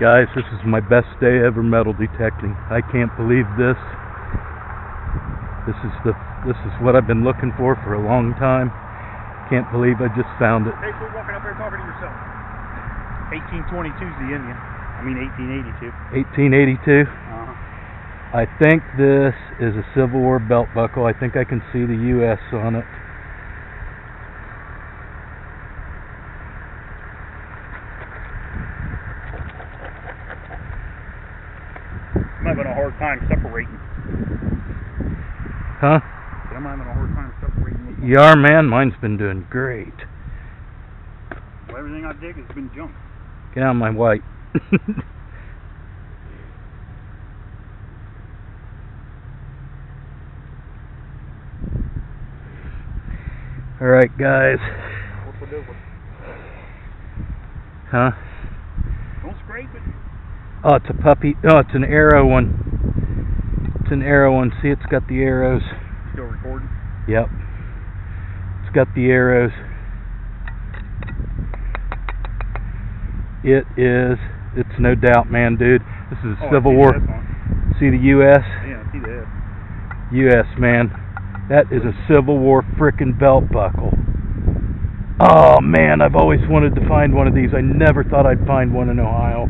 Guys, this is my best day ever metal detecting. I can't believe this. This is what I've been looking for a long time. Can't believe I just found it. Hey, quit walking up there talking to yourself. 1822 is the Indian. I mean 1882. 1882. I think this is a Civil War belt buckle. I think I can see the U.S. on it. I'm having a hard time separating. Huh? I'm having a hard time separating. You are, man. Mine's been doing great. Well, everything I dig has been junk. Get out of my white. Alright, guys. What's the difference? Huh? Don't scrape it. Oh, it's a puppy. Oh, it's an arrow one. It's an arrow one. See, it's got the arrows. Still recording? Yep. It's got the arrows. It is. It's no doubt, man, dude. This is a Civil War. See the U.S.? Yeah, I see that. U.S., man. That is a Civil War frickin' belt buckle. Oh, man, I've always wanted to find one of these. I never thought I'd find one in Ohio.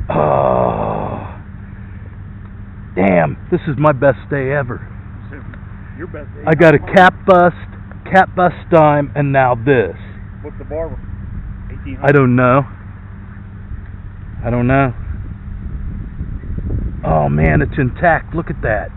Oh. Damn, this is my best day ever. Your best day. I got a cap bust dime, and now this. What's the barber? 1800? I don't know. Oh man, it's intact. Look at that.